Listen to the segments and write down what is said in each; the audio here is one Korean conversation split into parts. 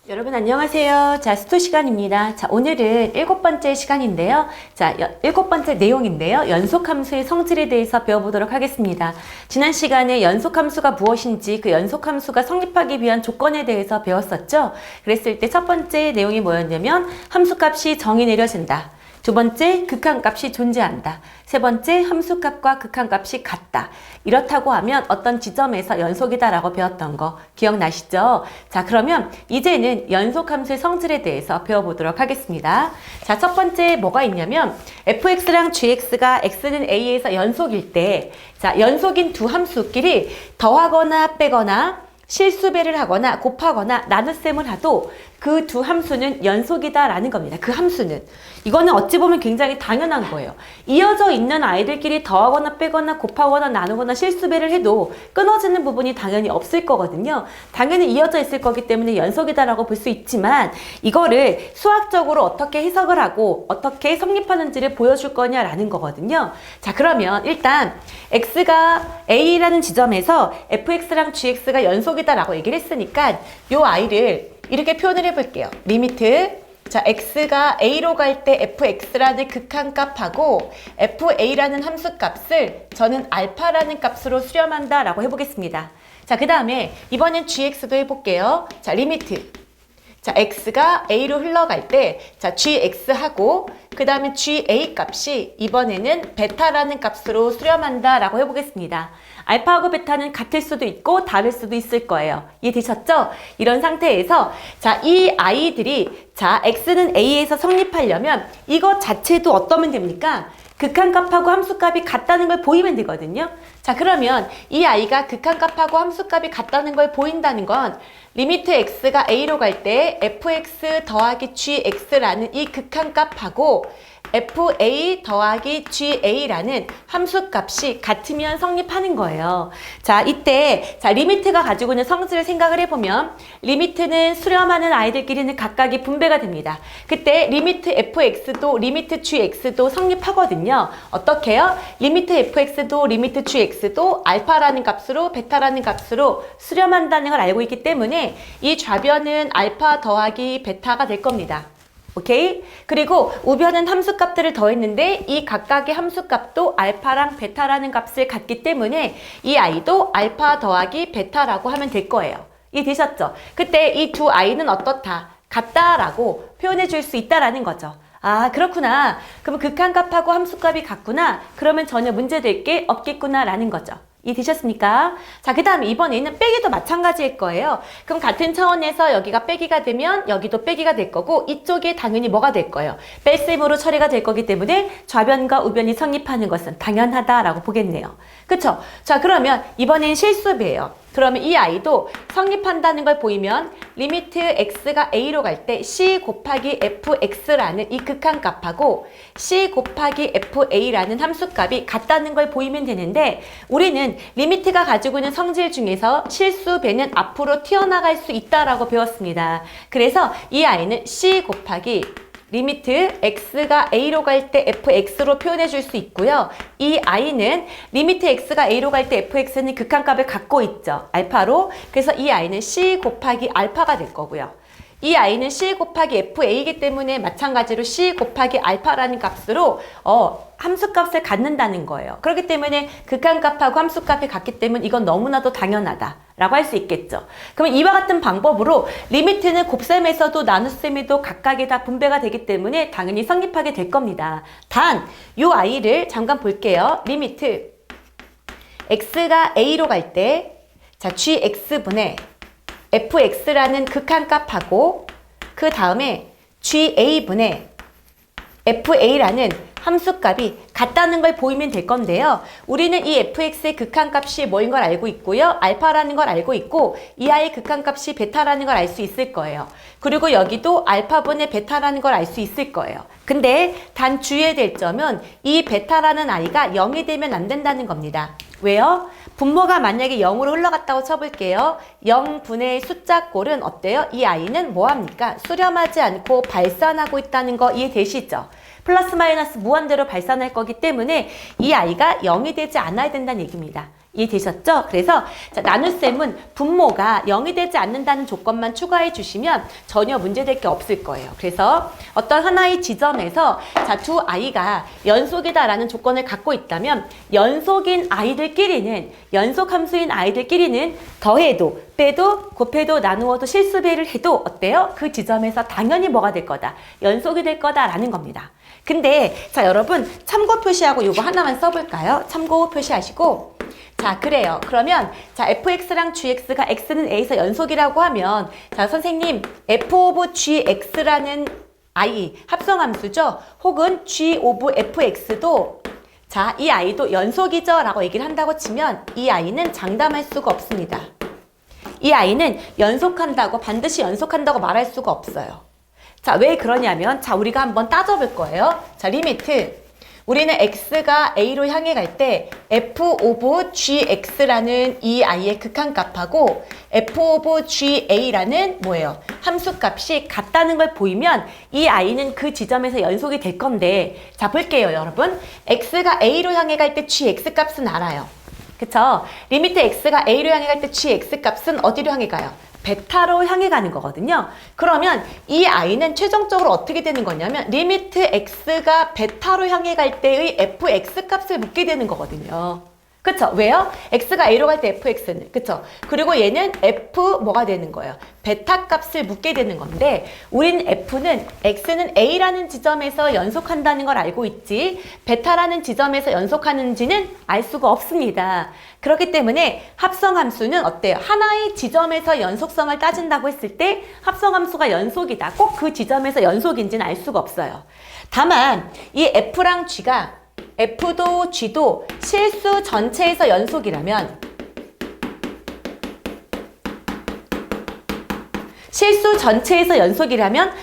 여러분 안녕하세요. 자, 스토 시간입니다. 자, 오늘은 7번째 시간인데요. 자, 7번째 내용인데요. 연속함수의 성질에 대해서 배워보도록 하겠습니다. 지난 시간에 연속함수가 무엇인지 그 연속함수가 성립하기 위한 조건에 대해서 배웠었죠. 그랬을 때 첫 번째 내용이 뭐였냐면 함수값이 정의 내려진다. 두 번째, 극한값이 존재한다. 세 번째, 함수값과 극한값이 같다. 이렇다고 하면 어떤 지점에서 연속이다라고 배웠던 거 기억나시죠? 자, 그러면 이제는 연속함수의 성질에 대해서 배워보도록 하겠습니다. 자, 첫 번째 뭐가 있냐면 fx랑 gx가 x는 a에서 연속일 때, 자, 연속인 두 함수끼리 더하거나 빼거나 실수배를 하거나 곱하거나 나눗셈을 하도 그 두 함수는 연속이다라는 겁니다. 그 함수는. 이거는 어찌 보면 굉장히 당연한 거예요. 이어져 있는 아이들끼리 더하거나 빼거나 곱하거나 나누거나 실수배를 해도 끊어지는 부분이 당연히 없을 거거든요. 당연히 이어져 있을 거기 때문에 연속이다라고 볼 수 있지만 이거를 수학적으로 어떻게 해석을 하고 어떻게 성립하는지를 보여줄 거냐라는 거거든요. 자, 그러면 일단 x가 a라는 지점에서 fx랑 gx가 연속이다라고 얘기를 했으니까 이 아이를 이렇게 표현을 해볼게요. 리미트, 자, x가 a로 갈 때 fx라는 극한값하고 fa라는 함수값을 저는 알파라는 값으로 수렴한다 라고 해보겠습니다. 자, 그 다음에 이번엔 gx도 해볼게요. 자, 리미트, 자, x가 a로 흘러갈 때, 자, gx하고 그 다음에 ga 값이 이번에는 베타라는 값으로 수렴한다 라고 해보겠습니다. 알파하고 베타는 같을 수도 있고 다를 수도 있을 거예요. 이해되셨죠? 이런 상태에서 자, 이 아이들이 자, x는 a에서 성립하려면 이거 자체도 어떠면 됩니까? 극한값하고 함수값이 같다는 걸 보이면 되거든요. 자, 그러면 이 아이가 극한값하고 함수값이 같다는 걸 보인다는 건 리미트 x가 a로 갈 때 fx 더하기 gx라는 이 극한값하고 fa 더하기 ga라는 함수값이 같으면 성립하는 거예요. 자, 이때 자, 리미트가 가지고 있는 성질을 생각을 해보면 리미트는 수렴하는 아이들끼리는 각각이 분배가 됩니다. 그때 리미트 fx도 리미트 gx도 성립하거든요. 어떻게 해요? 리미트 fx도 리미트 gx도 알파라는 값으로 베타라는 값으로 수렴한다는 걸 알고 있기 때문에 이 좌변은 알파 더하기 베타가 될 겁니다. 오케이? 그리고 우변은 함수값들을 더했는데 이 각각의 함수값도 알파랑 베타라는 값을 갖기 때문에 이 아이도 알파 더하기 베타라고 하면 될 거예요. 이해되셨죠? 그때 이 두 아이는 어떻다? 같다라고 표현해 줄 수 있다라는 거죠. 아, 그렇구나. 그럼 극한값하고 함수값이 같구나. 그러면 전혀 문제될 게 없겠구나 라는 거죠. 이해되셨습니까? 자, 그 다음에 이번에는 빼기도 마찬가지일 거예요. 그럼 같은 차원에서 여기가 빼기가 되면 여기도 빼기가 될 거고 이쪽에 당연히 뭐가 될 거예요? 뺄셈으로 처리가 될 거기 때문에 좌변과 우변이 성립하는 것은 당연하다라고 보겠네요. 그쵸? 자, 그러면 이번엔 실수배예요. 그러면 이 아이도 성립한다는 걸 보이면 리미트 x가 a로 갈 때 c 곱하기 fx라는 이 극한값하고 c 곱하기 fa라는 함수값이 같다는 걸 보이면 되는데 우리는 리미트가 가지고 있는 성질 중에서 실수배는 앞으로 튀어나갈 수 있다라고 배웠습니다. 그래서 이 아이는 c 곱하기 리미트 x가 a로 갈 때 fx로 표현해 줄 수 있고요. 이 i는 리미트 x가 a로 갈 때 fx는 극한값을 갖고 있죠. 알파로. 그래서 이 i는 c 곱하기 알파가 될 거고요. 이 i는 c 곱하기 fa이기 때문에 마찬가지로 c 곱하기 알파라는 값으로 함수값을 갖는다는 거예요. 그렇기 때문에 극한값하고 함수값이 같기 때문에 이건 너무나도 당연하다라고 할 수 있겠죠. 그러면 이와 같은 방법으로 리미트는 곱셈에서도 나눗셈에도 각각이 다 분배가 되기 때문에 당연히 성립하게 될 겁니다. 단, 이 아이를 잠깐 볼게요. 리미트 x가 a로 갈 때 자, gx분의 fx라는 극한값하고 그 다음에 ga분의 fa라는 함수값이 같다는 걸 보이면 될 건데요. 우리는 이 fx의 극한값이 뭐인 걸 알고 있고요. 알파라는 걸 알고 있고 이 아이의 극한값이 베타라는 걸 알 수 있을 거예요. 그리고 여기도 알파분의 베타라는 걸 알 수 있을 거예요. 근데 단 주의해야 될 점은 이 베타라는 아이가 0이 되면 안 된다는 겁니다. 왜요? 분모가 만약에 0으로 흘러갔다고 쳐볼게요. 0분의 숫자 꼴은 어때요? 이 아이는 뭐합니까? 수렴하지 않고 발산하고 있다는 거 이해되시죠? 플러스 마이너스 무한대로 발산할 거기 때문에 이 아이가 0이 되지 않아야 된다는 얘기입니다. 이해되셨죠? 그래서 자, 나눗셈은 분모가 0이 되지 않는다는 조건만 추가해 주시면 전혀 문제될 게 없을 거예요. 그래서 어떤 하나의 지점에서 자, 두 아이가 연속이다라는 조건을 갖고 있다면 연속인 아이들끼리는 연속함수인 아이들끼리는 더해도 빼도 곱해도 나누어도 실수배를 해도 어때요? 그 지점에서 당연히 뭐가 될 거다? 연속이 될 거다라는 겁니다. 근데 자, 여러분 참고 표시하고 요거 하나만 써볼까요? 참고 표시하시고 자, 그래요. 그러면 자, fx랑 gx가 x는 a에서 연속이라고 하면 자, 선생님 f 오브 gx라는 i 합성함수죠. 혹은 g 오브 fx도 자, 이 아이도 연속이죠 라고 얘기를 한다고 치면 이 아이는 장담할 수가 없습니다. 이 아이는 연속한다고 반드시 연속한다고 말할 수가 없어요. 자, 왜 그러냐면 자, 우리가 한번 따져볼 거예요. 자, 리미트 우리는 x가 a로 향해 갈 때 f 오브 gx라는 이 아이의 극한값하고 f 오브 ga라는 뭐예요? 함수값이 같다는 걸 보이면 이 아이는 그 지점에서 연속이 될 건데 자, 볼게요 여러분. x가 a로 향해 갈 때 gx 값은 알아요. 그쵸? 리미트 x가 a로 향해 갈 때 gx 값은 어디로 향해 가요? 베타로 향해 가는 거거든요. 그러면 이 아이는 최종적으로 어떻게 되는 거냐면 리미트 x가 베타로 향해 갈 때의 fx 값을 묻게 되는 거거든요. 그쵸? 왜요? x가 a로 갈 때 fx는 그쵸? 그리고 얘는 f 뭐가 되는 거예요? 베타 값을 묻게 되는 건데 우린 x는 a라는 지점에서 연속한다는 걸 알고 있지 베타라는 지점에서 연속하는지는 알 수가 없습니다. 그렇기 때문에 합성함수는 어때요? 하나의 지점에서 연속성을 따진다고 했을 때 합성함수가 연속이다. 꼭 그 지점에서 연속인지는 알 수가 없어요. 다만 이 f랑 g가 f도 g도 실수 전체에서 연속이라면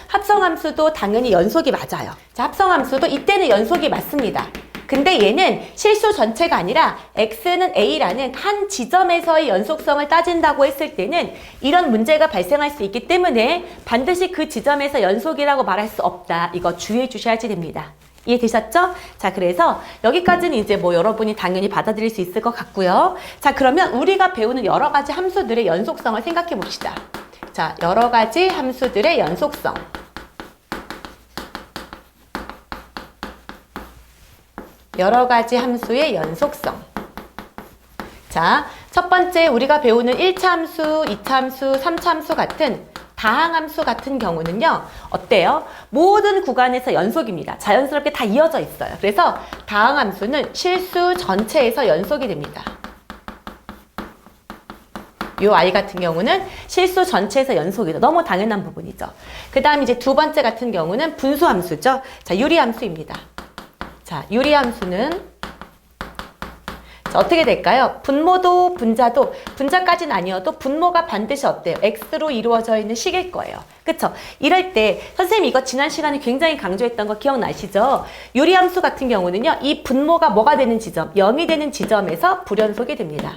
합성함수도 당연히 연속이 맞아요. 자, 합성함수도 이때는 연속이 맞습니다. 근데 얘는 실수 전체가 아니라 x는 a라는 한 지점에서의 연속성을 따진다고 했을 때는 이런 문제가 발생할 수 있기 때문에 반드시 그 지점에서 연속이라고 말할 수 없다. 이거 주의해 주셔야지 됩니다. 이해되셨죠? 자, 그래서 여기까지는 이제 뭐 여러분이 당연히 받아들일 수 있을 것 같고요. 자, 그러면 우리가 배우는 여러 가지 함수들의 연속성을 생각해 봅시다. 자, 여러 가지 함수들의 연속성. 여러 가지 함수의 연속성. 자, 첫 번째 우리가 배우는 1차 함수, 2차 함수, 3차 함수 같은 다항함수 같은 경우는요. 어때요? 모든 구간에서 연속입니다. 자연스럽게 다 이어져 있어요. 그래서 다항함수는 실수 전체에서 연속이 됩니다. 요 아이 같은 경우는 실수 전체에서 연속이죠. 너무 당연한 부분이죠. 그 다음 이제 두 번째 같은 경우는 분수함수죠. 자, 유리함수입니다. 자, 유리함수는 자, 어떻게 될까요? 분모도 분자도 분자까지는 아니어도 분모가 반드시 어때요? x로 이루어져 있는 식일 거예요. 그쵸? 이럴 때 선생님이 이거 지난 시간에 굉장히 강조했던 거 기억나시죠? 유리함수 같은 경우는요. 이 분모가 뭐가 되는 지점? 0이 되는 지점에서 불연속이 됩니다.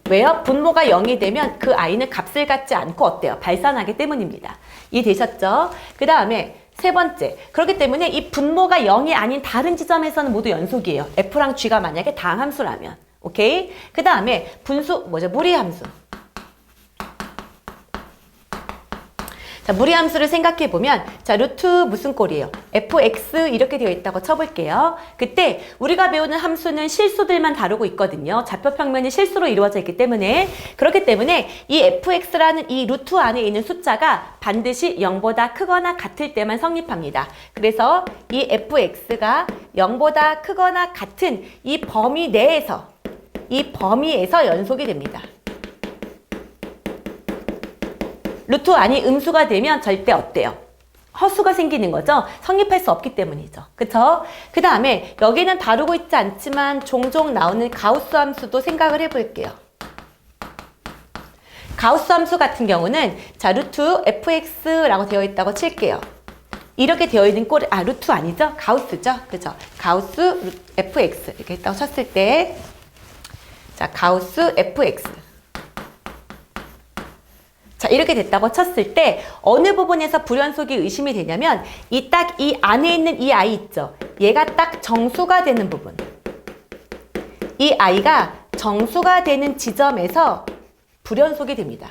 왜요? 분모가 0이 되면 그 아이는 값을 갖지 않고 어때요? 발산하기 때문입니다. 이해되셨죠? 그 다음에 세 번째, 그렇기 때문에 이 분모가 0이 아닌 다른 지점에서는 모두 연속이에요. f랑 g가 만약에 다항함수라면. 오케이? 그 다음에 무리함수. 자, 무리함수를 생각해보면 자, 루트 무슨 꼴이에요? fx 이렇게 되어 있다고 쳐볼게요. 그때 우리가 배우는 함수는 실수들만 다루고 있거든요. 좌표평면이 실수로 이루어져 있기 때문에 그렇기 때문에 이 fx라는 이 루트 안에 있는 숫자가 반드시 0보다 크거나 같을 때만 성립합니다. 그래서 이 fx가 0보다 크거나 같은 이 범위 내에서 이 범위에서 연속이 됩니다. 루트 안이 음수가 되면 절대 어때요? 허수가 생기는 거죠. 성립할 수 없기 때문이죠. 그쵸? 그 다음에 여기는 다루고 있지 않지만 종종 나오는 가우스 함수도 생각을 해볼게요. 가우스 함수 같은 경우는 자, 루트 fx라고 되어 있다고 칠게요. 이렇게 되어 있는 꼴, 루트 아니죠? 가우스죠? 그죠? 가우스 fx 이렇게 있다고 쳤을 때 자, 가우스 fx 자, 이렇게 됐다고 쳤을 때 어느 부분에서 불연속이 의심이 되냐면 이 안에 있는 이 아이 있죠? 얘가 딱 정수가 되는 부분. 이 아이가 정수가 되는 지점에서 불연속이 됩니다.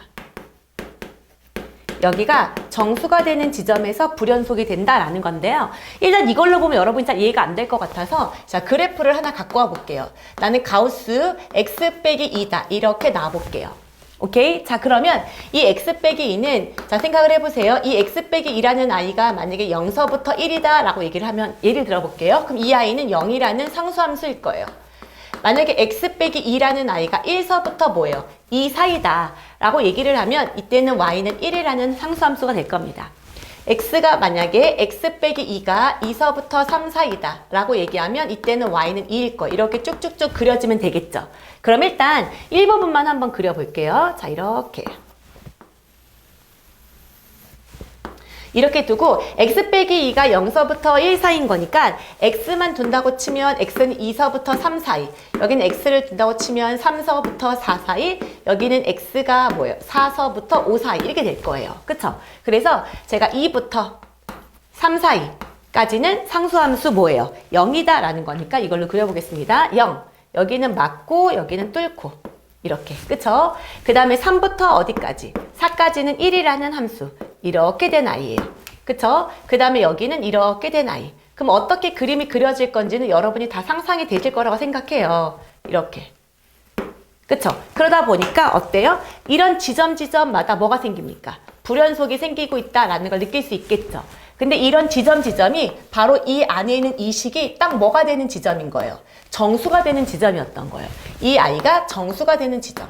여기가 정수가 되는 지점에서 불연속이 된다라는 건데요. 일단 이걸로 보면 여러분이 잘 이해가 안 될 것 같아서 자, 그래프를 하나 갖고 와 볼게요. 나는 가우스 x 빼기 2다. 이렇게 놔볼게요. 오케이? 자, 그러면 이 x 빼기 2는 자, 생각을 해보세요. 이 x 빼기 2라는 아이가 만약에 0서부터 1이다 라고 얘기를 하면 예를 들어 볼게요. 그럼 이 아이는 0이라는 상수함수일 거예요. 만약에 x 빼기 2라는 아이가 1서부터 뭐예요? 2 사이다 라고 얘기를 하면 이때는 y는 1이라는 상수함수가 될 겁니다. x가 만약에 x 빼기 2가 2서부터 3 사이다 라고 얘기하면 이때는 y는 2일 거예요. 이렇게 쭉쭉쭉 그려지면 되겠죠. 그럼 일단 1부분만 한번 그려볼게요. 자, 이렇게 두고 x 빼기 2가 0서부터 1 사이인 거니까 x만 둔다고 치면 x는 2서부터 3 사이, 여기는 x를 둔다고 치면 3서부터 4 사이, 여기는 x가 뭐예요? 4서부터 5 사이 이렇게 될 거예요. 그쵸? 그래서 제가 2부터 3 사이까지는 상수함수 뭐예요? 0이다 라는 거니까 이걸로 그려보겠습니다. 0, 여기는 막고 여기는 뚫고 이렇게, 그쵸? 그 다음에 3부터 어디까지? 4까지는 1이라는 함수. 이렇게 된 아이예요. 그쵸? 그 다음에 여기는 이렇게 된 아이. 그럼 어떻게 그림이 그려질 건지는 여러분이 다 상상이 되실 거라고 생각해요. 이렇게. 그쵸? 그러다 보니까 어때요? 이런 지점마다 뭐가 생깁니까? 불연속이 생기고 있다라는 걸 느낄 수 있겠죠. 근데 이런 지점이 바로 이 안에 있는 이 식이 딱 뭐가 되는 지점인 거예요? 정수가 되는 지점이었던 거예요. 이 아이가 정수가 되는 지점.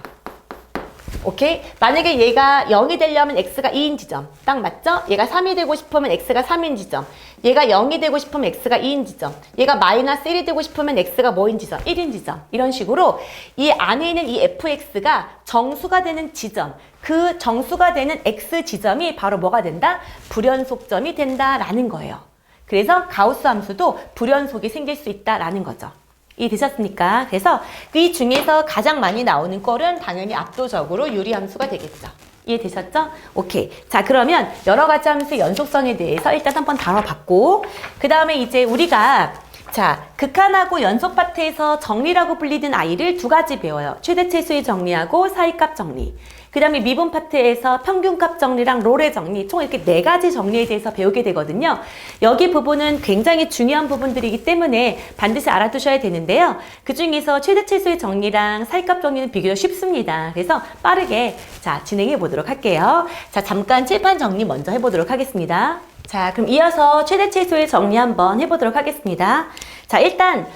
오케이? 만약에 얘가 0이 되려면 x가 2인 지점. 딱 맞죠? 얘가 3이 되고 싶으면 x가 3인 지점. 얘가 0이 되고 싶으면 x가 2인 지점. 얘가 마이너스 1이 되고 싶으면 x가 뭐인 지점? 1인 지점. 이런 식으로 이 안에 있는 이 fx가 정수가 되는 지점. 그 정수가 되는 x 지점이 바로 뭐가 된다? 불연속점이 된다라는 거예요. 그래서 가우스 함수도 불연속이 생길 수 있다라는 거죠. 이해되셨습니까? 그래서 이 중에서 가장 많이 나오는 꼴은 당연히 압도적으로 유리함수가 되겠죠. 이해되셨죠? 오케이. 자, 그러면 여러 가지 함수의 연속성에 대해서 일단 한번 다뤄봤고, 그 다음에 이제 우리가 자, 극한하고 연속 파트에서 정리라고 불리는 아이를 두 가지 배워요. 최대최소의 정리하고 사이값 정리. 그 다음에 미분 파트에서 평균값 정리랑 롤의 정리, 총 이렇게 네 가지 정리에 대해서 배우게 되거든요. 여기 부분은 굉장히 중요한 부분들이기 때문에 반드시 알아두셔야 되는데요. 그 중에서 최대최소의 정리랑 사이값 정리는 비교적 쉽습니다. 그래서 빠르게 자, 진행해 보도록 할게요. 자, 잠깐 칠판 정리 먼저 해보도록 하겠습니다. 자, 그럼 이어서 최대최소의 정리 한번 해보도록 하겠습니다. 자, 일단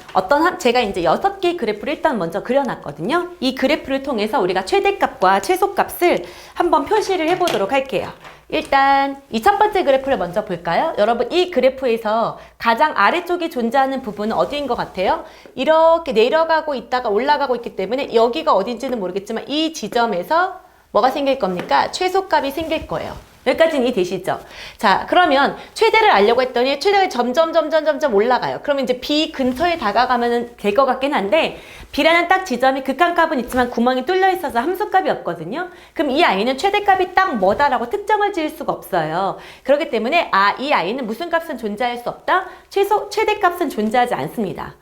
제가 이제 6개의 그래프를 일단 먼저 그려놨거든요. 이 그래프를 통해서 우리가 최대값과 최소값을 한번 표시를 해보도록 할게요. 일단 이 첫 번째 그래프를 먼저 볼까요? 여러분, 이 그래프에서 가장 아래쪽에 존재하는 부분은 어디인 것 같아요? 이렇게 내려가고 있다가 올라가고 있기 때문에 여기가 어딘지는 모르겠지만 이 지점에서 뭐가 생길 겁니까? 최소값이 생길 거예요. 여기까지는 이해되시죠? 자, 그러면 최대를 알려고 했더니 최대가 점점 올라가요. 그러면 이제 B 근처에 다가가면 될 것 같긴 한데 B라는 딱 지점이 극한값은 있지만 구멍이 뚫려 있어서 함수값이 없거든요. 그럼 이 아이는 최대값이 딱 뭐다라고 특정을 지을 수가 없어요. 그렇기 때문에 이 아이는 무슨 값은 존재할 수 없다? 최대값은 존재하지 않습니다.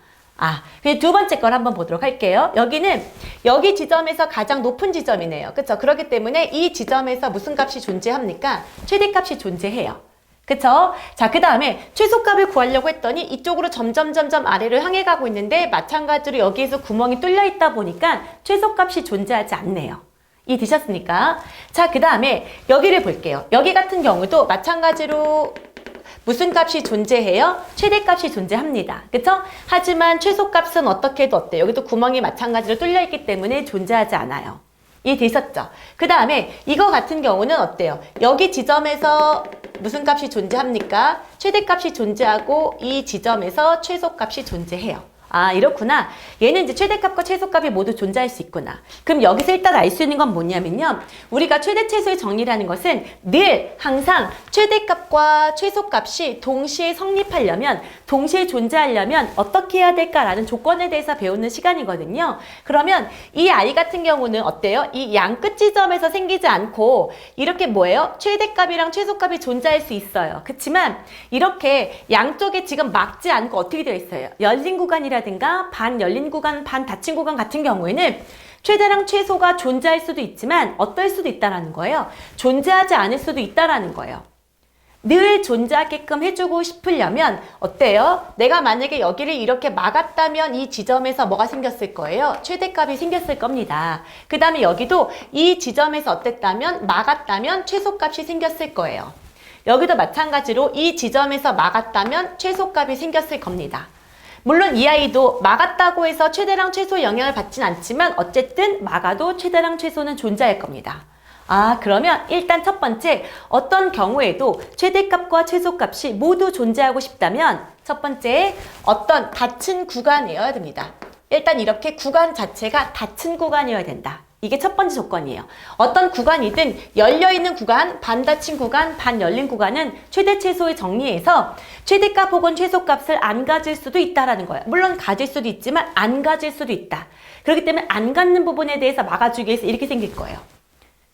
그냥 두 번째 걸 한번 보도록 할게요. 여기는 여기 지점에서 가장 높은 지점이네요. 그쵸? 그렇기 때문에 이 지점에서 무슨 값이 존재합니까? 최대값이 존재해요. 그쵸? 자, 그 다음에 최소값을 구하려고 했더니 이쪽으로 점점 아래를 향해 가고 있는데 마찬가지로 여기에서 구멍이 뚫려 있다 보니까 최소값이 존재하지 않네요. 이해되셨습니까? 자, 그 다음에 여기를 볼게요. 여기 같은 경우도 마찬가지로 무슨 값이 존재해요? 최대값이 존재합니다. 그쵸? 하지만 최소값은 어떻게 해도 어때요? 여기도 구멍이 마찬가지로 뚫려 있기 때문에 존재하지 않아요. 이해되셨죠? 그 다음에 이거 같은 경우는 어때요? 여기 지점에서 무슨 값이 존재합니까? 최대값이 존재하고 이 지점에서 최소값이 존재해요. 이렇구나. 얘는 이제 최대값과 최소값이 모두 존재할 수 있구나. 그럼 여기서 일단 알 수 있는 건 뭐냐면요. 우리가 최대 최소의 정리라는 것은 늘 항상 최대값과 최소값이 동시에 성립하려면, 동시에 존재하려면 어떻게 해야 될까라는 조건에 대해서 배우는 시간이거든요. 그러면 이 아이 같은 경우는 어때요? 이 양 끝 지점에서 생기지 않고 이렇게 뭐예요? 최대값이랑 최소값이 존재할 수 있어요. 그렇지만 이렇게 양쪽에 지금 막지 않고 어떻게 되어 있어요? 열린 구간이라 되어 구간이라든가 반 열린 구간, 반 닫힌 구간 같은 경우에는 최대랑 최소가 존재할 수도 있지만 어떨 수도 있다라는 거예요. 존재하지 않을 수도 있다라는 거예요. 늘 존재하게끔 해주고 싶으려면 어때요? 내가 만약에 여기를 이렇게 막았다면 이 지점에서 뭐가 생겼을 거예요? 최대값이 생겼을 겁니다. 그 다음에 여기도 이 지점에서 어땠다면 막았다면 최소값이 생겼을 거예요. 여기도 마찬가지로 이 지점에서 막았다면 최소값이 생겼을 겁니다. 물론 이 아이도 막았다고 해서 최대랑 최소 영향을 받진 않지만 어쨌든 막아도 최대랑 최소는 존재할 겁니다. 그러면 일단 첫 번째, 어떤 경우에도 최대값과 최소값이 모두 존재하고 싶다면 첫 번째, 어떤 닫힌 구간이어야 됩니다. 일단 이렇게 구간 자체가 닫힌 구간이어야 된다. 이게 첫 번째 조건이에요. 어떤 구간이든 열려있는 구간, 반 닫힌 구간, 반 열린 구간은 최대 최소의 정리에서 최대값 혹은 최소값을 안 가질 수도 있다라는 거예요. 물론 가질 수도 있지만 안 가질 수도 있다. 그렇기 때문에 안 갖는 부분에 대해서 막아주기 위해서 이렇게 생길 거예요.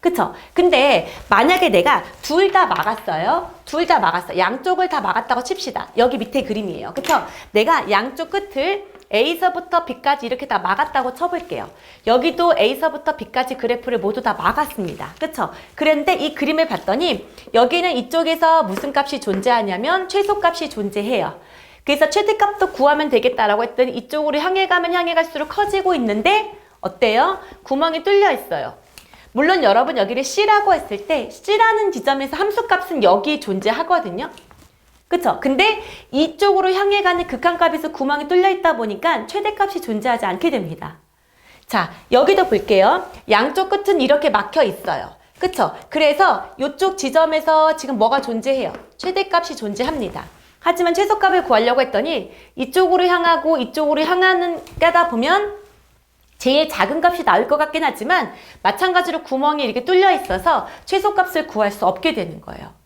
그쵸? 근데 만약에 내가 둘 다 막았어요. 둘 다 막았어. 양쪽을 다 막았다고 칩시다. 여기 밑에 그림이에요. 그쵸? 내가 양쪽 끝을 A서부터 B까지 이렇게 다 막았다고 쳐볼게요. 여기도 A서부터 B까지 그래프를 모두 다 막았습니다. 그쵸? 그런데 이 그림을 봤더니 여기는 이쪽에서 무슨 값이 존재하냐면 최소값이 존재해요. 그래서 최대값도 구하면 되겠다라고 했더니 이쪽으로 향해 가면 향해 갈수록 커지고 있는데 어때요? 구멍이 뚫려 있어요. 물론 여러분 여기를 C라고 했을 때 C라는 지점에서 함수값은 여기 존재하거든요. 그쵸? 근데 이쪽으로 향해 가는 극한값에서 구멍이 뚫려 있다 보니까 최대값이 존재하지 않게 됩니다. 자, 여기도 볼게요. 양쪽 끝은 이렇게 막혀 있어요. 그쵸? 그래서 이쪽 지점에서 지금 뭐가 존재해요? 최대값이 존재합니다. 하지만 최소값을 구하려고 했더니 이쪽으로 향하고 이쪽으로 향하는 게다 보면 제일 작은 값이 나올 것 같긴 하지만 마찬가지로 구멍이 이렇게 뚫려 있어서 최소값을 구할 수 없게 되는 거예요.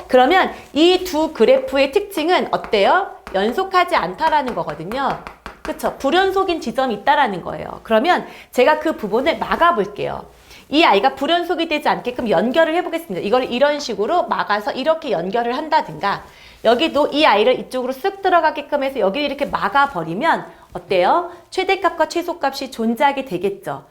그러면 이 두 그래프의 특징은 어때요? 연속하지 않다라는 거거든요. 그쵸? 불연속인 지점이 있다라는 거예요. 그러면 제가 그 부분을 막아볼게요. 이 아이가 불연속이 되지 않게끔 연결을 해보겠습니다. 이걸 이런 식으로 막아서 이렇게 연결을 한다든가 여기도 이 아이를 이쪽으로 쓱 들어가게끔 해서 여기를 이렇게 막아버리면 어때요? 최대값과 최소값이 존재하게 되겠죠.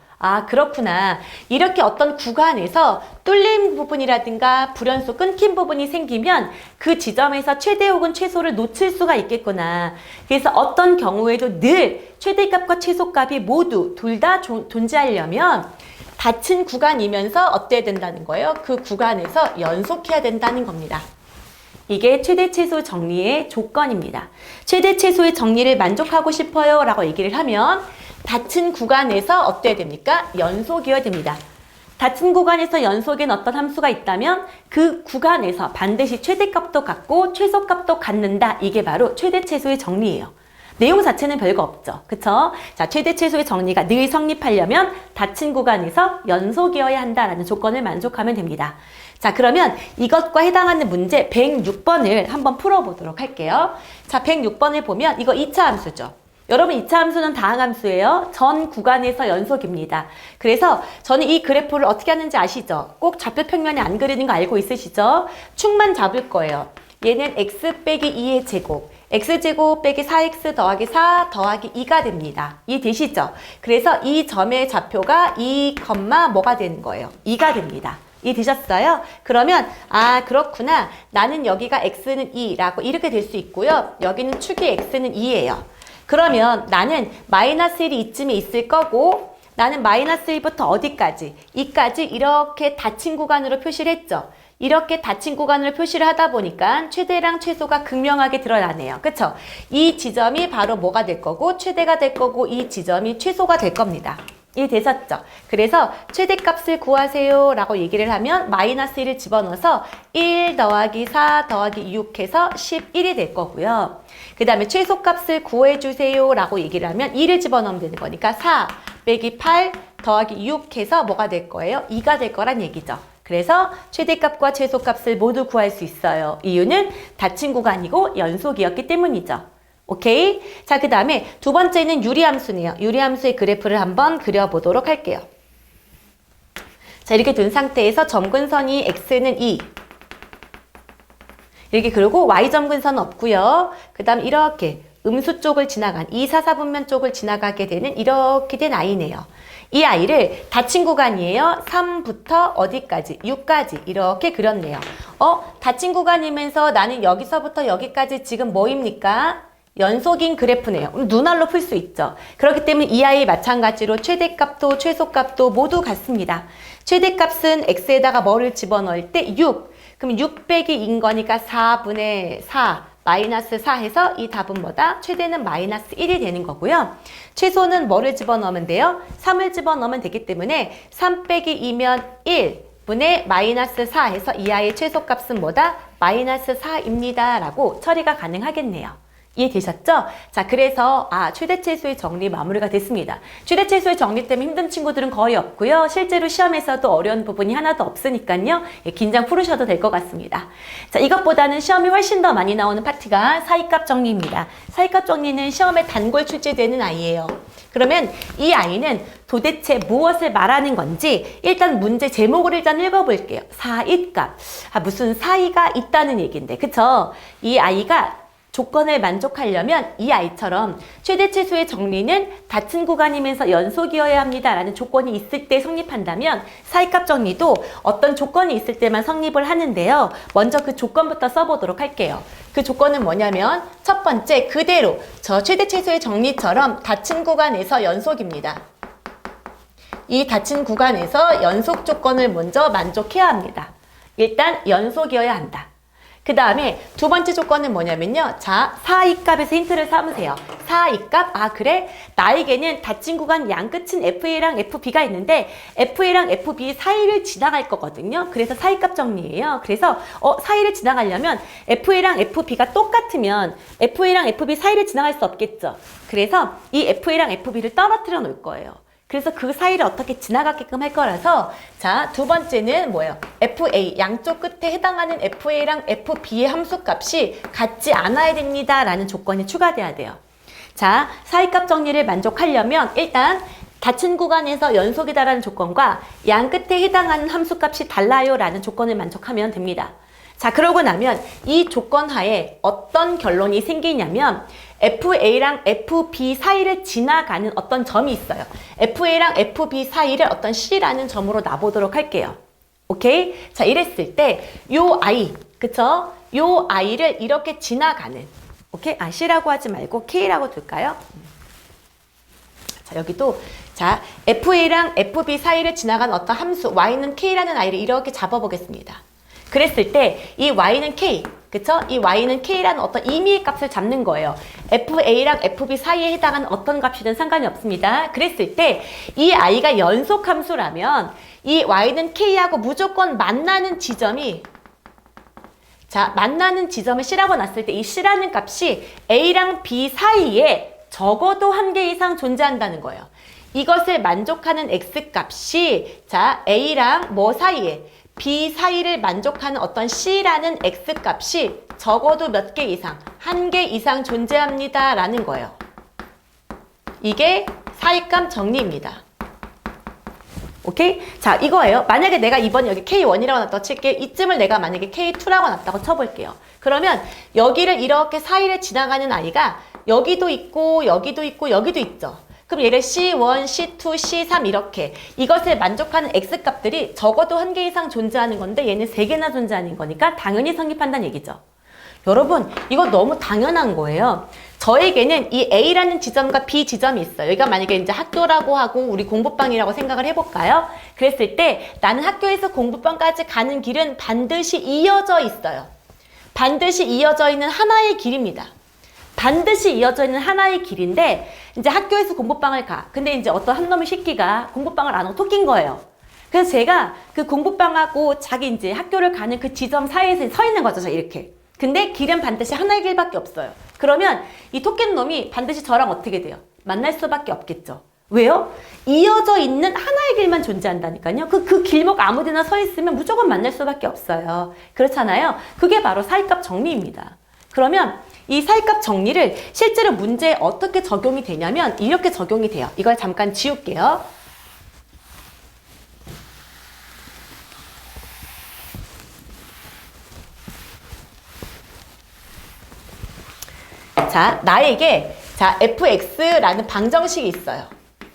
그렇구나. 이렇게 어떤 구간에서 뚫린 부분이라든가 불연속 끊긴 부분이 생기면 그 지점에서 최대 혹은 최소를 놓칠 수가 있겠구나. 그래서 어떤 경우에도 늘 최대값과 최소값이 모두 둘 다 존재하려면 닫힌 구간이면서 어때야 된다는 거예요? 그 구간에서 연속해야 된다는 겁니다. 이게 최대 최소 정리의 조건입니다. 최대 최소의 정리를 만족하고 싶어요 라고 얘기를 하면 닫힌 구간에서 어때야 됩니까? 연속이어야 됩니다. 닫힌 구간에서 연속인 어떤 함수가 있다면 그 구간에서 반드시 최대값도 같고 최소값도 같는다. 이게 바로 최대 최소의 정리예요. 내용 자체는 별거 없죠. 그쵸? 자, 최대 최소의 정리가 늘 성립하려면 닫힌 구간에서 연속이어야 한다라는 조건을 만족하면 됩니다. 자, 그러면 이것과 해당하는 문제 106번을 한번 풀어보도록 할게요. 자, 106번을 보면 이거 2차 함수죠. 여러분 2차 함수는 다항함수예요. 전 구간에서 연속입니다. 그래서 저는 이 그래프를 어떻게 하는지 아시죠? 꼭 좌표 평면에 안 그리는 거 알고 있으시죠? 축만 잡을 거예요. 얘는 x 빼기 2의 제곱, x제곱 빼기 4x 더하기 4 더하기 2가 됩니다. 이해되시죠? 그래서 이 점의 좌표가 2, 뭐가 되는 거예요? 2가 됩니다. 이해되셨어요? 그러면 그렇구나. 나는 여기가 x는 2라고 이렇게 될 수 있고요. 여기는 축이 x는 2예요. 그러면 나는 마이너스 1이 이쯤에 있을 거고 나는 마이너스 1부터 어디까지? 2까지 이렇게 닫힌 구간으로 표시를 했죠. 이렇게 닫힌 구간을 표시를 하다 보니까 최대랑 최소가 극명하게 드러나네요. 그쵸? 이 지점이 바로 뭐가 될 거고 최대가 될 거고 이 지점이 최소가 될 겁니다. 이해되셨죠? 그래서 최대값을 구하세요 라고 얘기를 하면 마이너스 1을 집어넣어서 1 더하기 4 더하기 6 해서 11이 될 거고요. 그 다음에 최소값을 구해주세요 라고 얘기를 하면 2를 집어넣으면 되는 거니까 4 빼기 8 더하기 6 해서 뭐가 될 거예요? 2가 될 거란 얘기죠. 그래서 최대값과 최소값을 모두 구할 수 있어요. 이유는 닫힌 구간이고 연속이었기 때문이죠. 오케이? 자, 그 다음에 두 번째는 유리함수네요. 유리함수의 그래프를 한번 그려보도록 할게요. 자, 이렇게 둔 상태에서 점근선이 x는 2. 이렇게 그리고 y점근선은 없고요. 그 다음 이렇게 음수 쪽을 지나간 244분면 쪽을 지나가게 되는 이렇게 된 아이네요. 이 아이를 닫힌 구간이에요. 3부터 어디까지? 6까지 이렇게 그렸네요. 닫힌 구간이면서 나는 여기서부터 여기까지 지금 뭐입니까? 연속인 그래프네요. 눈알로 풀 수 있죠. 그렇기 때문에 이 아이 마찬가지로 최대값도 최소값도 모두 같습니다. 최대값은 x에다가 뭐를 집어넣을 때 6. 그럼 6 빼기 2인 거니까 4분의 4 마이너스 4 해서 이 답은 뭐다? 최대는 마이너스 1이 되는 거고요. 최소는 뭐를 집어넣으면 돼요? 3을 집어넣으면 되기 때문에 3 빼기 2면 1 분의 마이너스 4 해서 이 아이의 최소값은 뭐다? 마이너스 4입니다. 라고 처리가 가능하겠네요. 이해되셨죠? 자, 그래서 최대최소의 정리 마무리가 됐습니다. 최대최소의 정리 때문에 힘든 친구들은 거의 없고요. 실제로 시험에서도 어려운 부분이 하나도 없으니까요. 긴장 풀으셔도 될 것 같습니다. 자, 이것보다는 시험이 훨씬 더 많이 나오는 파트가 사이값 정리입니다. 사이값 정리는 시험에 단골 출제되는 아이예요. 그러면 이 아이는 도대체 무엇을 말하는 건지 일단 문제 제목을 일단 읽어볼게요. 사이값. 무슨 사이가 있다는 얘기인데, 그쵸? 이 아이가 조건을 만족하려면 이 아이처럼 최대최소의 정리는 닫힌 구간이면서 연속이어야 합니다 라는 조건이 있을 때 성립한다면 사이값 정리도 어떤 조건이 있을 때만 성립을 하는데요. 먼저 그 조건부터 써보도록 할게요. 그 조건은 뭐냐면 첫 번째 그대로 저 최대최소의 정리처럼 닫힌 구간에서 연속입니다. 이 닫힌 구간에서 연속 조건을 먼저 만족해야 합니다. 일단 연속이어야 한다. 그 다음에 두 번째 조건은 뭐냐면요. 자, 사이값에서 힌트를 삼으세요. 사이값, 그래? 나에게는 닫힌 구간 양 끝은 FA랑 FB가 있는데 FA랑 FB 사이를 지나갈 거거든요. 그래서 사이값 정리예요. 그래서 사이를 지나가려면 FA랑 FB가 똑같으면 FA랑 FB 사이를 지나갈 수 없겠죠. 그래서 이 FA랑 FB를 떨어뜨려 놓을 거예요. 그래서 그 사이를 어떻게 지나가게끔 할 거라서 자, 두 번째는 뭐예요? FA, 양쪽 끝에 해당하는 FA랑 FB의 함수값이 같지 않아야 됩니다 라는 조건이 추가돼야 돼요. 자, 사이값 정리를 만족하려면 일단 닫힌 구간에서 연속이다라는 조건과 양 끝에 해당하는 함수값이 달라요 라는 조건을 만족하면 됩니다. 자, 그러고 나면 이 조건 하에 어떤 결론이 생기냐면 FA랑 FB 사이를 지나가는 어떤 점이 있어요. FA랑 FB 사이를 어떤 C라는 점으로 놔보도록 할게요. 오케이? 자, 이랬을 때 요 I, 그쵸? 요 I를 이렇게 지나가는, 오케이? C라고 하지 말고 K라고 둘까요? 자, 여기도 자, FA랑 FB 사이를 지나가는 어떤 함수 Y는 K라는 I를 이렇게 잡아보겠습니다. 그랬을 때 이 Y는 K, 그쵸? 이 Y는 K라는 어떤 임의의 값을 잡는 거예요. FA랑 FB 사이에 해당하는 어떤 값이든 상관이 없습니다. 그랬을 때 이 I가 연속함수라면 이 Y는 K하고 무조건 만나는 지점이 자, 만나는 지점을 C라고 놨을 때 이 C라는 값이 A랑 B 사이에 적어도 한 개 이상 존재한다는 거예요. 이것을 만족하는 X값이 자, A랑 뭐 사이에 B 사이를 만족하는 어떤 C라는 X값이 적어도 몇 개 이상, 한 개 이상 존재합니다 라는 거예요. 이게 사이값 정리입니다. 오케이? 자, 이거예요. 만약에 내가 이번 여기 K1이라고 놨다고 칠게. 이쯤을 내가 만약에 K2라고 놨다고 쳐볼게요. 그러면 여기를 이렇게 사이를 지나가는 아이가 여기도 있고 여기도 있고 여기도 있죠. 그럼 얘를 C1, C2, C3 이렇게 이것을 만족하는 X값들이 적어도 한 개 이상 존재하는 건데 얘는 3개나 존재하는 거니까 당연히 성립한다는 얘기죠. 여러분, 이거 너무 당연한 거예요. 저에게는 이 A라는 지점과 B 지점이 있어요. 여기가 만약에 이제 학교라고 하고 우리 공부방이라고 생각을 해볼까요? 그랬을 때 나는 학교에서 공부방까지 가는 길은 반드시 이어져 있어요. 반드시 이어져 있는 하나의 길입니다. 반드시 이어져 있는 하나의 길인데 이제 학교에서 공부방을 가. 근데 이제 어떤 한 놈의 새끼가 공부방을 안 하고 토낀 거예요. 그래서 제가 그 공부방하고 자기 이제 학교를 가는 그 지점 사이에서 서 있는 거죠. 이렇게. 근데 길은 반드시 하나의 길밖에 없어요. 그러면 이 토끼는 놈이 반드시 저랑 어떻게 돼요? 만날 수밖에 없겠죠. 왜요? 이어져 있는 하나의 길만 존재한다니까요. 그 길목 아무데나 서 있으면 무조건 만날 수밖에 없어요. 그렇잖아요. 그게 바로 사이값 정리입니다. 그러면 이 사이값 정리를 실제로 문제에 어떻게 적용이 되냐면 이렇게 적용이 돼요. 이걸 잠깐 지울게요. 자, 나에게 자, fx라는 방정식이 있어요.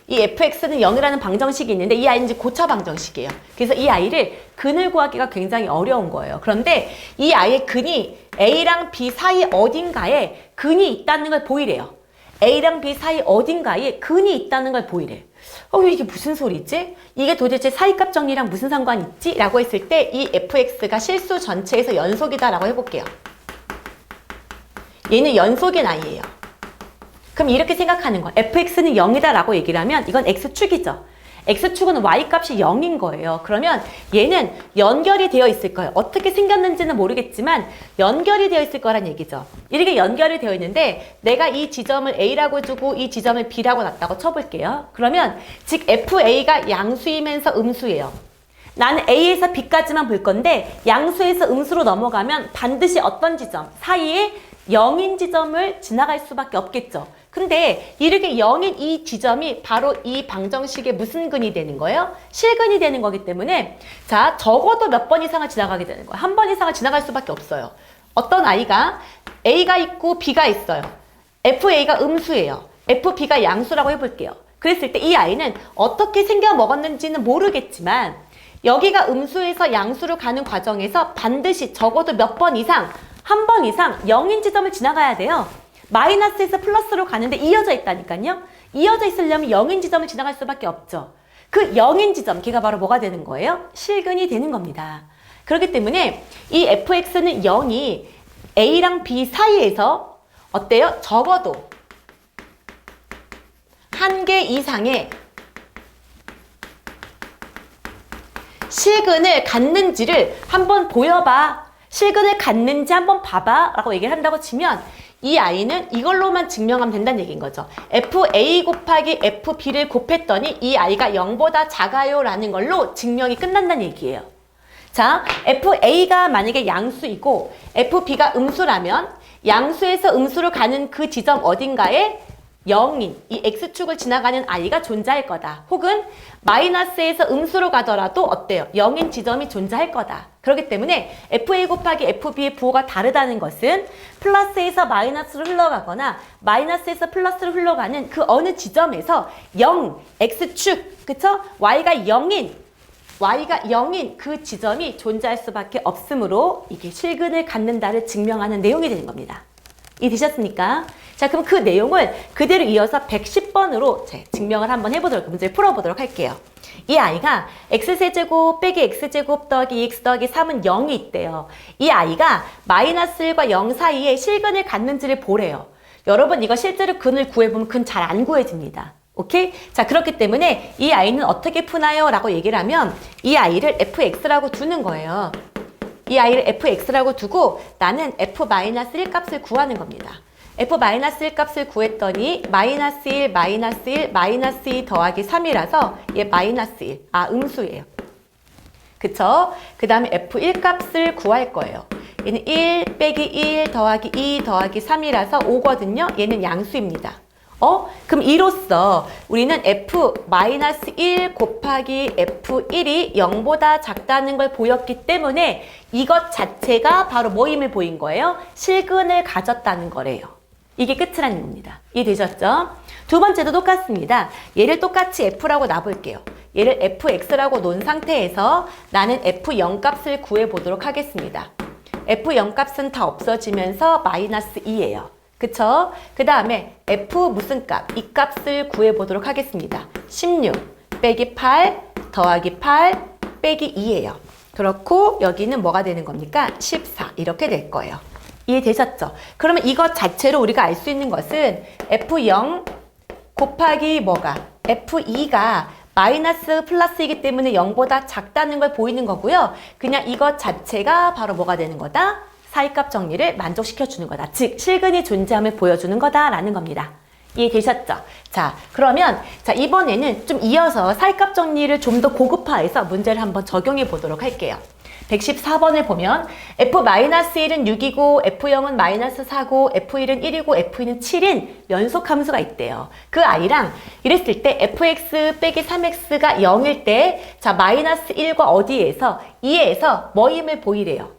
이 fx는 0이라는 방정식이 있는데 이 아이는 이제 고차 방정식이에요. 그래서 이 아이를 근을 구하기가 굉장히 어려운 거예요. 그런데 이 아이의 근이 a랑 b 사이 어딘가에 근이 있다는 걸 보이래요. a랑 b 사이 어딘가에 근이 있다는 걸 보이래. 이게 무슨 소리지? 이게 도대체 사이값 정리랑 무슨 상관이 있지? 라고 했을 때 이 fx가 실수 전체에서 연속이다 라고 해볼게요. 얘는 연속인 아이예요. 그럼 이렇게 생각하는 거야. fx는 0이다 라고 얘기를 하면 이건 x축이죠. x축은 y값이 0인 거예요. 그러면 얘는 연결이 되어 있을 거예요. 어떻게 생겼는지는 모르겠지만 연결이 되어 있을 거란 얘기죠. 이렇게 연결이 되어 있는데 내가 이 지점을 a라고 주고 이 지점을 b라고 놨다고 쳐볼게요. 그러면 즉 fa가 양수이면서 음수예요. 나는 a에서 b까지만 볼 건데 양수에서 음수로 넘어가면 반드시 어떤 지점 사이에 0인 지점을 지나갈 수밖에 없겠죠. 근데 이렇게 0인 이 지점이 바로 이 방정식의 무슨 근이 되는 거예요? 실근이 되는 거기 때문에 자, 적어도 몇 번 이상을 지나가게 되는 거예요. 한 번 이상을 지나갈 수밖에 없어요. 어떤 아이가 A가 있고 B가 있어요. FA가 음수예요. FB가 양수라고 해볼게요. 그랬을 때 이 아이는 어떻게 생겨 먹었는지는 모르겠지만 여기가 음수에서 양수로 가는 과정에서 반드시 적어도 몇 번 이상, 한 번 이상 0인 지점을 지나가야 돼요. 마이너스에서 플러스로 가는데 이어져 있다니까요. 이어져 있으려면 0인 지점을 지나갈 수밖에 없죠. 그 0인 지점, 걔가 바로 뭐가 되는 거예요? 실근이 되는 겁니다. 그렇기 때문에 이 fx는 0이 a랑 b 사이에서 어때요? 적어도 한 개 이상의 실근을 갖는지를 한번 보여봐. 실근을 갖는지 한번 봐봐 라고 얘기를 한다고 치면 이 아이는 이걸로만 증명하면 된다는 얘기인 거죠. FA 곱하기 FB를 곱했더니 이 아이가 0보다 작아요 라는 걸로 증명이 끝난다는 얘기예요. 자, FA가 만약에 양수이고 FB가 음수라면 양수에서 음수로 가는 그 지점 어딘가에 0인 이 X축을 지나가는 아이가 존재할 거다. 혹은 마이너스에서 음수로 가더라도 어때요? 0인 지점이 존재할 거다. 그렇기 때문에 FA 곱하기 FB의 부호가 다르다는 것은 플러스에서 마이너스로 흘러가거나 마이너스에서 플러스로 흘러가는 그 어느 지점에서 0, X축, 그쵸? Y가 0인 그 지점이 존재할 수밖에 없으므로 이게 실근을 갖는다를 증명하는 내용이 되는 겁니다. 이해되셨습니까? 자, 그럼 그 내용을 그대로 이어서 110번으로 증명을 한번 해보도록, 문제를 풀어보도록 할게요. 이 아이가 x세제곱 빼기 x제곱 더하기 x 더하기 3은 0이 있대요. 이 아이가 마이너스 1과 0 사이에 실근을 갖는지를 보래요. 여러분, 이거 실제로 근을 구해보면 근 잘 안 구해집니다. 오케이? 자, 그렇기 때문에 이 아이는 어떻게 푸나요? 라고 얘기를 하면 이 아이를 fx라고 두는 거예요. 이 아이를 fx라고 두고 나는 f-1 값을 구하는 겁니다. f-1 값을 구했더니 마이너스 1, 마이너스 1, 마이너스 2 더하기 3이라서 얘 마이너스 1, 음수예요. 그쵸? 그 다음에 f1 값을 구할 거예요. 얘는 1 빼기 1 더하기 2 더하기 3이라서 5거든요. 얘는 양수입니다. 그럼 이로써 우리는 f-1 곱하기 f1이 0보다 작다는 걸 보였기 때문에 이것 자체가 바로 뭐임을 보인 거예요? 실근을 가졌다는 거래요. 이게 끝이라는 겁니다. 이해되셨죠? 두 번째도 똑같습니다. 얘를 똑같이 f라고 놔볼게요. 얘를 fx라고 놓은 상태에서 나는 f0 값을 구해보도록 하겠습니다. f0 값은 다 없어지면서 마이너스 2예요. 그쵸? 그 다음에 f 무슨 값? 이 값을 구해보도록 하겠습니다. 16 빼기 8 더하기 8 빼기 2예요. 그렇고 여기는 뭐가 되는 겁니까? 14 이렇게 될 거예요. 이해되셨죠? 그러면 이것 자체로 우리가 알 수 있는 것은 f0 곱하기 뭐가? f2가 마이너스 플러스이기 때문에 0보다 작다는 걸 보이는 거고요. 그냥 이것 자체가 바로 뭐가 되는 거다? 사이값 정리를 만족시켜주는 거다. 즉 실근이 존재함을 보여주는 거다라는 겁니다. 이해되셨죠? 자, 그러면 이번에는 좀 이어서 사이값 정리를 좀 더 고급화해서 문제를 한번 적용해 보도록 할게요. 114번을 보면 f-1은 6이고 f0은 마이너스 4고 f1은 1이고 f2는 7인 연속 함수가 있대요. 그 아이랑 이랬을 때 fx 빼기 3x가 0일 때 마이너스 1과 어디에서 2에서 뭐임을 보이래요?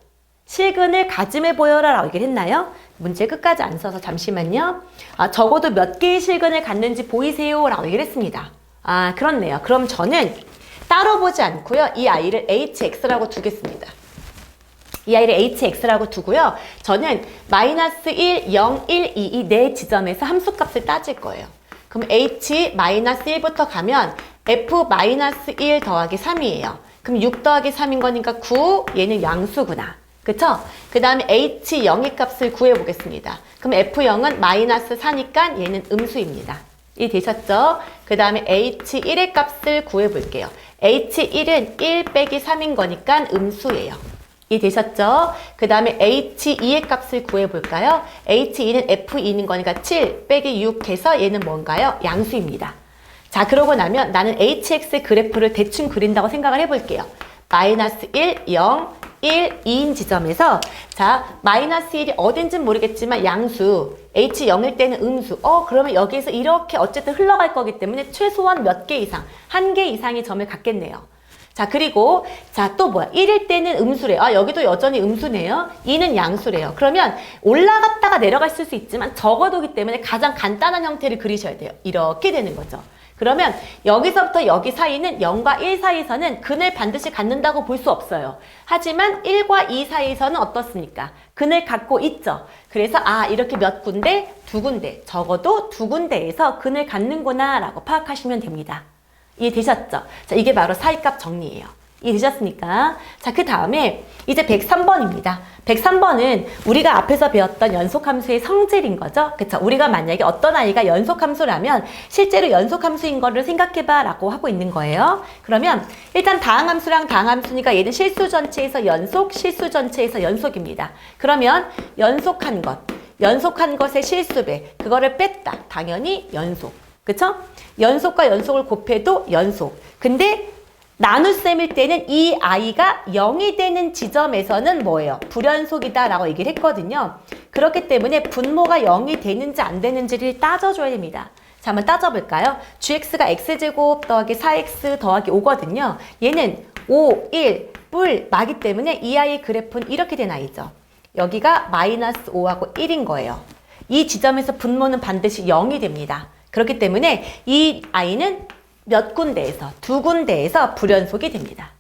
실근을 가짐해 보여라 라고 얘기를 했나요? 문제 끝까지 안 써서 잠시만요. 적어도 몇 개의 실근을 갖는지 보이세요? 라고 얘기를 했습니다. 그렇네요. 그럼 저는 따로 보지 않고요. 이 아이를 hx라고 두겠습니다. 이 아이를 hx라고 두고요. 저는 마이너스 1, 0, 1, 2, 이 네 지점에서 함수값을 따질 거예요. 그럼 h 마이너스 1부터 가면 f-1 더하기 3이에요. 그럼 6 더하기 3인 거니까 9, 얘는 양수구나. 그쵸? 그 다음에 h0의 값을 구해보겠습니다. 그럼 f0은 마이너스 4니까 얘는 음수입니다. 이해되셨죠? 그 다음에 h1의 값을 구해볼게요. h1은 1 빼기 3인 거니까 음수예요. 이해되셨죠? 그 다음에 h2의 값을 구해볼까요? h2는 f2인 거니까 7 빼기 6 해서 얘는 뭔가요? 양수입니다. 자, 그러고 나면 나는 hx 그래프를 대충 그린다고 생각을 해볼게요. 마이너스 1, 0, 1, 2인 지점에서 자, 마이너스 1이 어딘지는 모르겠지만 양수, h0일 때는 음수. 그러면 여기에서 이렇게 어쨌든 흘러갈 거기 때문에 최소한 몇 개 이상, 한 개 이상의 점을 갖겠네요. 자, 그리고 자, 또 뭐야? 1일 때는 음수래요. 여기도 여전히 음수네요. 2는 양수래요. 그러면 올라갔다가 내려갔을 수 있지만 적어두기 때문에 가장 간단한 형태를 그리셔야 돼요. 이렇게 되는 거죠. 그러면 여기서부터 여기 사이는 0과 1 사이에서는 근을 반드시 갖는다고 볼 수 없어요. 하지만 1과 2 사이에서는 어떻습니까? 근을 갖고 있죠. 그래서 이렇게 몇 군데? 두 군데. 적어도 두 군데에서 근을 갖는구나 라고 파악하시면 됩니다. 이해되셨죠? 자, 이게 바로 사이값 정리예요. 이해되셨습니까? 자, 그 다음에 이제 103번입니다. 103번은 우리가 앞에서 배웠던 연속함수의 성질인 거죠. 그쵸? 우리가 만약에 어떤 아이가 연속함수라면 실제로 연속함수인 거를 생각해봐 라고 하고 있는 거예요. 그러면 일단 다항함수랑 다항함수니까 얘는 실수 전체에서 연속, 실수 전체에서 연속입니다. 그러면 연속한 것의 실수배, 그거를 뺐다. 당연히 연속. 그쵸? 연속과 연속을 곱해도 연속. 근데 나눗셈일 때는 이 아이가 0이 되는 지점에서는 뭐예요? 불연속이다 라고 얘기를 했거든요. 그렇기 때문에 분모가 0이 되는지 안 되는지를 따져줘야 됩니다. 자, 한번 따져볼까요? gx가 x제곱 더하기 4x 더하기 5거든요. 얘는 5, 1, 뿔, 마기 때문에 이 아이의 그래프는 이렇게 된 아이죠. 여기가 마이너스 5하고 1인 거예요. 이 지점에서 분모는 반드시 0이 됩니다. 그렇기 때문에 이 아이는 몇 군데에서, 두 군데에서 불연속이 됩니다.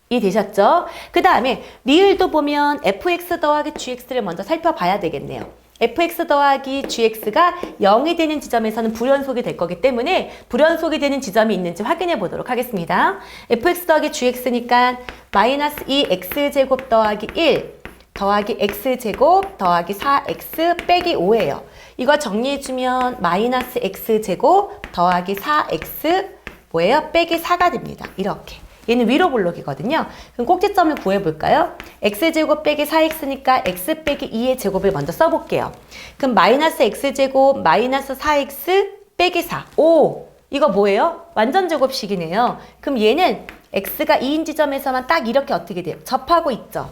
이해되셨죠? 그 다음에 리을도 보면 fx 더하기 gx를 먼저 살펴봐야 되겠네요. fx 더하기 gx가 0이 되는 지점에서는 불연속이 될 거기 때문에 불연속이 되는 지점이 있는지 확인해 보도록 하겠습니다. fx 더하기 gx니까 마이너스 2x제곱 더하기 1 더하기 x제곱 더하기 4x 빼기 5예요. 이거 정리해주면 마이너스 x제곱 더하기 4x 뭐예요? 빼기 4가 됩니다. 이렇게. 얘는 위로 볼록이거든요. 그럼 꼭지점을 구해볼까요? x제곱 빼기 4x니까 x 빼기 2의 제곱을 먼저 써볼게요. 그럼 마이너스 x제곱 마이너스 4x 빼기 4. 오! 이거 뭐예요? 완전 제곱식이네요. 그럼 얘는 x가 2인 지점에서만 딱 이렇게 어떻게 돼요? 접하고 있죠.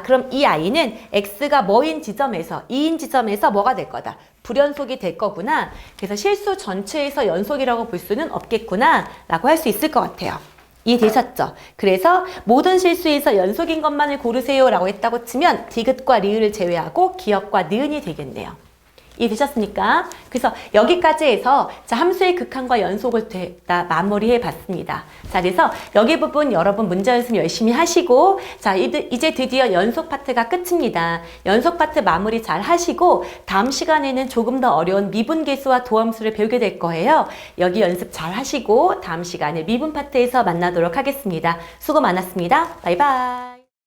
그럼 이 아이는 x가 뭐인 지점에서, 2인 지점에서 뭐가 될 거다? 불연속이 될 거구나. 그래서 실수 전체에서 연속이라고 볼 수는 없겠구나 라고 할 수 있을 것 같아요. 이해되셨죠? 그래서 모든 실수에서 연속인 것만을 고르세요 라고 했다고 치면 디귿과 리을을 제외하고 기역과 니은이 되겠네요. 이해되셨습니까? 그래서 여기까지 해서 자, 함수의 극한과 연속을 다 마무리해 봤습니다. 자, 그래서 여기 부분 여러분 문제 연습 열심히 하시고 자, 이제 드디어 연속 파트가 끝입니다. 연속 파트 마무리 잘 하시고 다음 시간에는 조금 더 어려운 미분계수와 도함수를 배우게 될 거예요. 여기 연습 잘 하시고 다음 시간에 미분 파트에서 만나도록 하겠습니다. 수고 많았습니다. 바이바이.